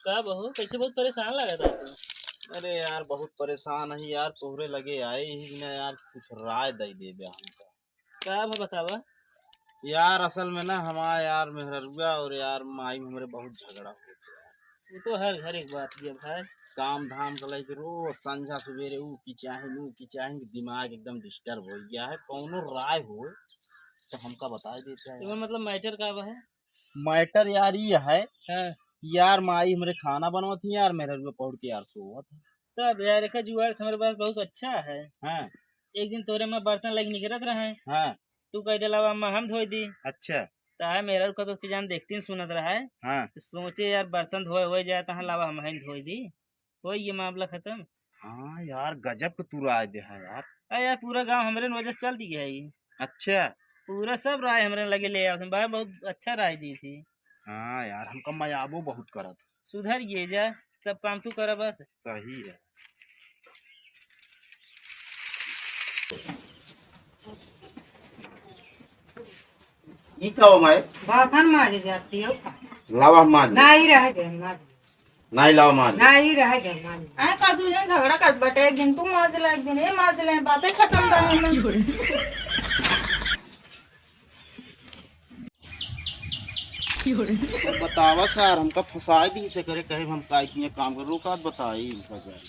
का बहू कैसे बहुत परेशान लगा था तू। अरे यार बहुत परेशान है यार, तोहरे लगे आए ही ना यार, कुछ राय दे दे बे हमका। का बा बतावा। यार असल में ना हमारा यार मेहरुआ और यार माई में हमरे बहुत झगड़ा हो गया। वो तो हर हर एक बात की है भाई। काम धाम का लेके रोज संझा सवेरे ऊ की चाहे दिमाग एकदम डिस्टर्ब हो गया है। कौनो राय हो तो हमका बता देते हैं तुम्हें यार। मतलब मैटर का बा है। मैटर यार ये है हाँ। यार, माई हमरे खाना बनवाती यार, मेहरुआ पौड़ के यार सोवत है। तब यार देखा जुआर हमारे पास बहुत अच्छा है। हाँ एक दिन तोरे में बर्तन लग निकलत रहे। हाँ। तू कह दिला अम्मा हम धोई दी। अच्छा। ताहे मेरा का तो जान देखती सुनत रहा है। हाँ तो सोचे यार बर्तन धोए हो जाए तहाँ लावा हम ही धोई दी। हो ये मामला खत्म। हाँ यार गजब का तू राय दे है यार। अरे यार पूरा गांव हमारे वजह से चल दी है ये। अच्छा। पूरा सब राय हमारे लगे ले आओ भाई बहुत अच्छा राय दी थी। हाँ यार हमका मजाबो बहुत करत। सुधर ये जा। सब काम तू करा बस। सही है। ई खाओ माय बासन मारी जाती हो लावा मार नहीं रह गए मारी नहीं लावा मार नहीं रह गए मारी आए का दूजन झगड़ा कर बटे एक दिन तू माज ले एक दिन ये माज ले बातें खत्म करने में। तो बतावा सर हमका फसाई दी से करे कहे हम काय किए काम कर रोका बताई इनका जाए।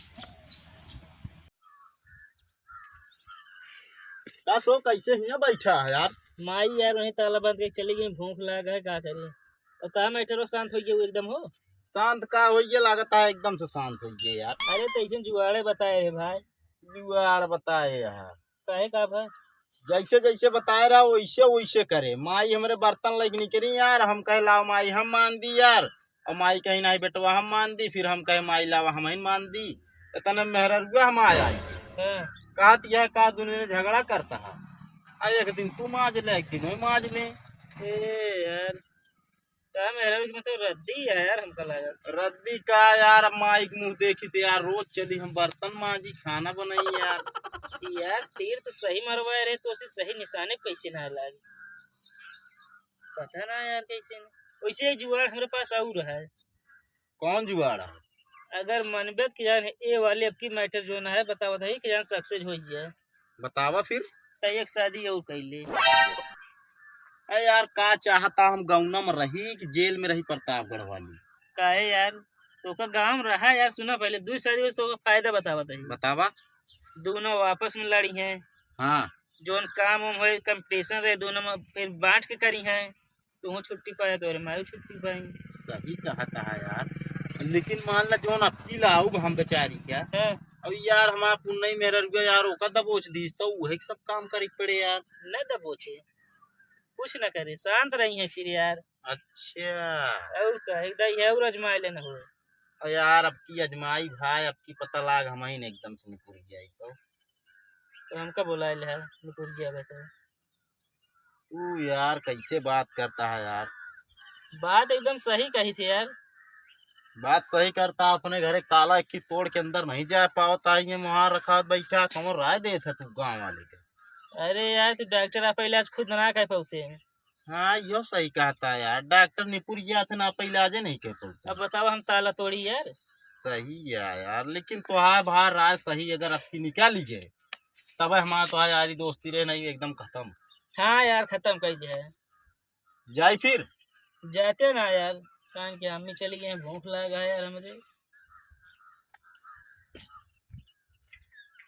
का सो कैसे हिया बैठा है यार। माई यार वहीं ताला बंद के चली गई भूख लगा है का करे। और कहा मैटर शांत हो गया वो एकदम हो। शांत का हो ये लागता है एकदम से शांत हो गए यार। अरे तैसे जुआड़े बताए रे भाई। जुआर बताए यार। कहे का भाई। जैसे जैसे बताए रहा वैसे वैसे करे। माई हमारे बर्तन लग नहीं करी यार, हम कहे लाओ माई हम मान दी यार। और माई कहीं नहीं बेटवा हम मान दी, फिर हम कहे माई लावा हम ही मान दी। इतना मेहरुआ हम आया हाँ। कहत यह का दुनिया झगड़ा करता है। एक दिन तू माज ले एक दिन मैं माज ले। ए यार कहा मेरा भी मतलब रद्दी है यार हमका लगा। रद्दी का यार, माई के मुंह देखी थे यार, रोज चली हम बर्तन माजी खाना बनाई यार। यार तीर तो सही मरवाए रहे तो उसे सही निशाने कैसे ना लागे। पता ना यार कैसे नहीं वैसे ही जुआड़ हमारे पास और है। कौन जुआड़ा है? अगर मनबेत की जान ए वाले अब की मैटर जो ना है बता बताई कि जान सक्सेस हो जाए बतावा फिर। तो एक शादी और कर ले। अरे यार का चाहता हम गौना में रही कि जेल में रही प्रतापगढ़ वाली। काहे यार तो का गांव रहा यार सुना पहले 2 शादी तो का फायदा बता बताई। बतावा। दोनों आपस में लड़ी हैं। हाँ जोन काम उम होए कंपटीशन रहे दोनों में फिर बांट के करी हैं। तू छुट्टी पाए तो मैं छुट्टी पाई। सही कहता है यार, लेकिन मान ला जोन अपी लाऊ हम बेचारी क्या। हाँ। अब यार हमारा पुन्नई मेरा रुपया यार ओका दबोच दी तो वही सब काम करे के पड़े यार। न दबोचे कुछ न करे शांत रही है फिर यार। अच्छा। और का एकदम है और अजमा लेना हो। और यार अब की अजमाई भाई, अब की पता लाग हम ही ने एकदम से निकल गया तो हमका बुला ले है निकुल गया बेटा। तू यार कैसे बात करता है यार। बात एकदम सही कही थी यार। बात सही करता, अपने घरे काला की तोड़ के अंदर नहीं जा पाता, ये वहां रखा बैठा कौन राय दे था तू गाँव वाले के। अरे यार तू डॉक्टर आप पहले आज खुद ना कह पौसे। हाँ यो सही कहता है यार, डॉक्टर निपुर गया था ना पहले आजे नहीं कह पाता। अब बताओ हम ताला तोड़ी यार। सही है यार, लेकिन तुहार भार राय सही अगर आपकी निकाल लीजिए तब हमारा तो यारी दोस्ती रहे नहीं एकदम खत्म। हाँ यार खत्म कर दिया है। जाए फिर। जाते ना यार कान के अम्मी चली गई भूख लगा है यार हमारे।